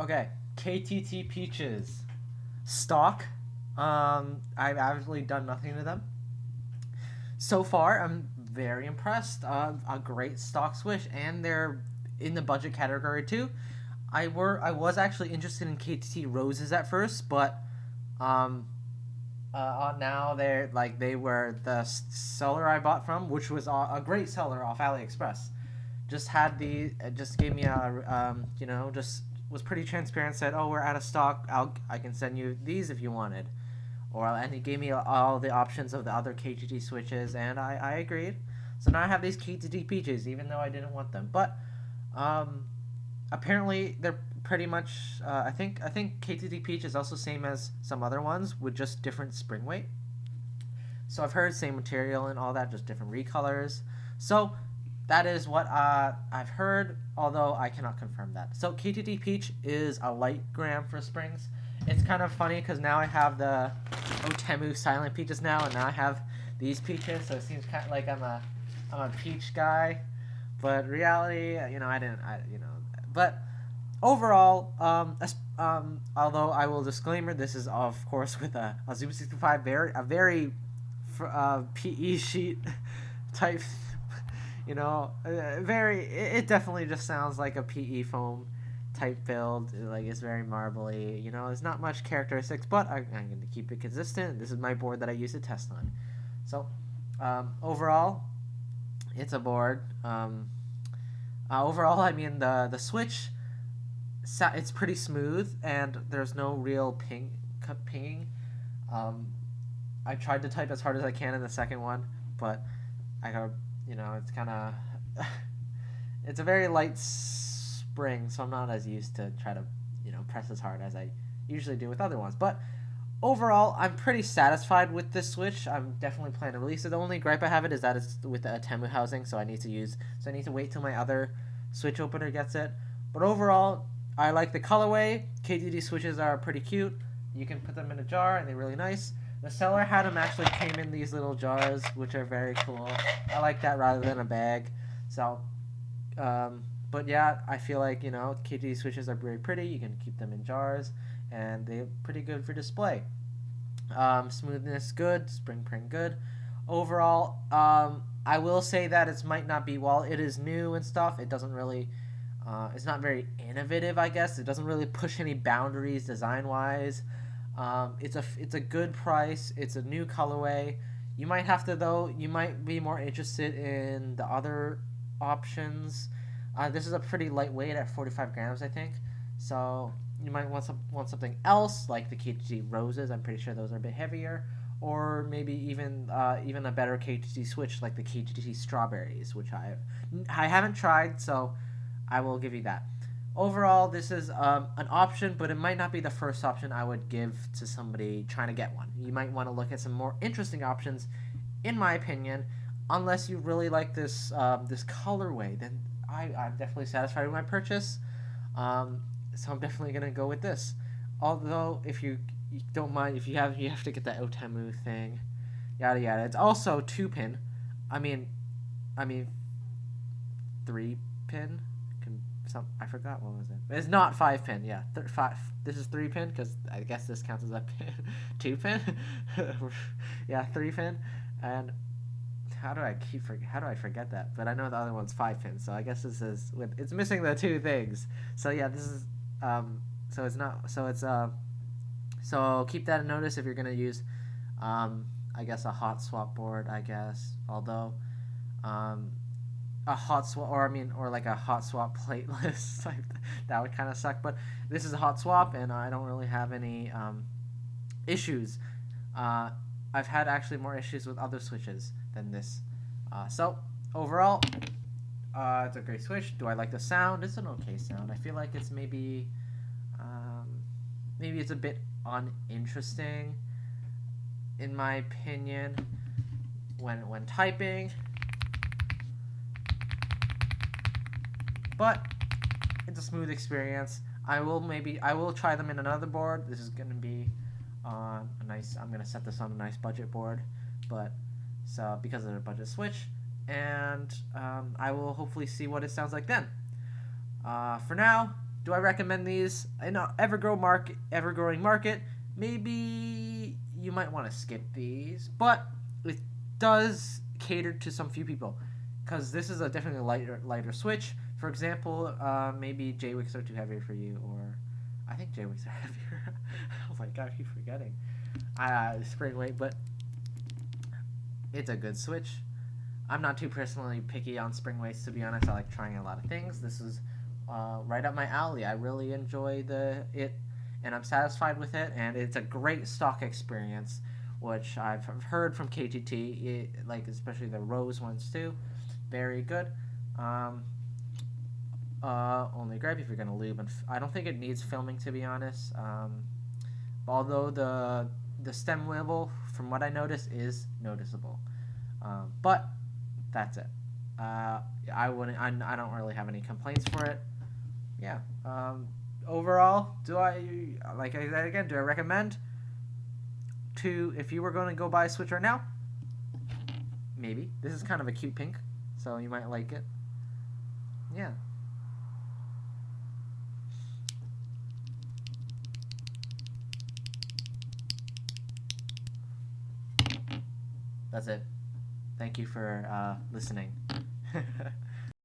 Okay, KTT Peaches. Stock. I've actually done nothing to them. So far, I'm very impressed. A great stock switch, and they're in the budget category too. I was actually interested in KTT Roses at first, but um, now they were the seller I bought from, which was a great seller off AliExpress. Just gave me just was pretty transparent. Said, "Oh, we're out of stock. I can send you these if you wanted." And he gave me all the options of the other KTT switches, and I agreed. So now I have these KTT Peaches, even though I didn't want them. But um, apparently they're pretty much. I think KTT Peach is also same as some other ones with just different spring weight. So I've heard same material and all that, just different recolors. So that is what I've heard, although I cannot confirm that. So KTT Peach is a light gram for springs. It's kind of funny because now I have the Otemu Silent Peaches now, and now I have these peaches, so it seems kind of like I'm a peach guy, but reality, I didn't, but overall, although I will disclaimer, this is of course with a Zoom 65, very PE sheet type, very. It definitely just sounds like a PE foam type build. Like it's very marbly. There's not much characteristics, but I'm going to keep it consistent. This is my board that I use to test on. So overall, it's a board. Overall, I mean the switch. It's pretty smooth, and there's no real pinging. Um, I tried to type as hard as I can in the second one, but I got it's kind of it's a very light spring, so I'm not as used to try to press as hard as I usually do with other ones. But overall, I'm pretty satisfied with this switch. I'm definitely planning to release it. The only gripe I have is that it's with the Atemu housing, so I need to wait till my other switch opener gets it. But overall, I like the colorway. KTT switches are pretty cute. You can put them in a jar, and they're really nice. The seller had them actually came in these little jars, which are very cool. I like that rather than a bag. So, but yeah, I feel like KTT switches are very pretty. You can keep them in jars, and they're pretty good for display. Smoothness good, spring print good. Overall, I will say that it might not be, while it is new and stuff. It doesn't really. It's not very innovative, I guess. It doesn't really push any boundaries design wise. It's a good price. It's a new colorway. You might have to though. You might be more interested in the other options. This is a pretty lightweight at 45 grams, I think. So you might want something else like the KTT Roses. I'm pretty sure those are a bit heavier, or maybe even a better KTT switch like the KTT Strawberries, which I haven't tried, so I will give you that. Overall, this is an option, but it might not be the first option I would give to somebody trying to get one. You might want to look at some more interesting options, in my opinion. Unless you really like this colorway, then I'm definitely satisfied with my purchase. So I'm definitely gonna go with this. Although, if you don't mind, if you have to get that Otemu thing, yada yada. It's also 2-pin. I mean, I mean 3-pin. I forgot what was it. It's not 5-pin. Yeah, five. This is 3-pin because I guess this counts as a pin. 2-pin. Yeah, 3-pin. And how do I forget that? But I know the other one's 5-pin. So I guess this is it's missing the two things. So yeah, this is so it's not so it's so keep that in notice if you're gonna use I guess a hot swap board. I guess although um a hot swap, or like a hot swap plateless type, that would kind of suck. But this is a hot swap, and I don't really have any issues. uh, I've had actually more issues with other switches than this. So overall, it's a great switch. Do I like the sound? It's an okay sound. I feel like it's um, maybe it's a bit uninteresting in my opinion when typing. But it's a smooth experience. I will try them in another board. This is gonna be a nice. I'm gonna set this on a nice budget board, but so because of the budget switch, and I will hopefully see what it sounds like then. For now, Do I recommend these in an ever growing market? Maybe you might want to skip these, but it does cater to some few people because this is a definitely lighter switch. For example, maybe J-Wicks are too heavy for you, or I think J-Wicks are heavier. Oh my god, I keep forgetting. Spring weight, but it's a good switch. I'm not too personally picky on spring weights, to be honest. I like trying a lot of things. This is right up my alley. I really enjoy it, and I'm satisfied with it. And it's a great stock experience, which I've heard from KTT, like especially the Rose ones too. Very good. Um, Only gripe if you're gonna lube, and I don't think it needs filming, to be honest. Although the stem level, from what I noticed, is noticeable. But that's it. I wouldn't. I don't really have any complaints for it. Yeah. Overall, do I like I said again? Do I recommend to if you were going to go buy a Switch right now? Maybe this is kind of a cute pink, so you might like it. Yeah. That's it. Thank you for listening.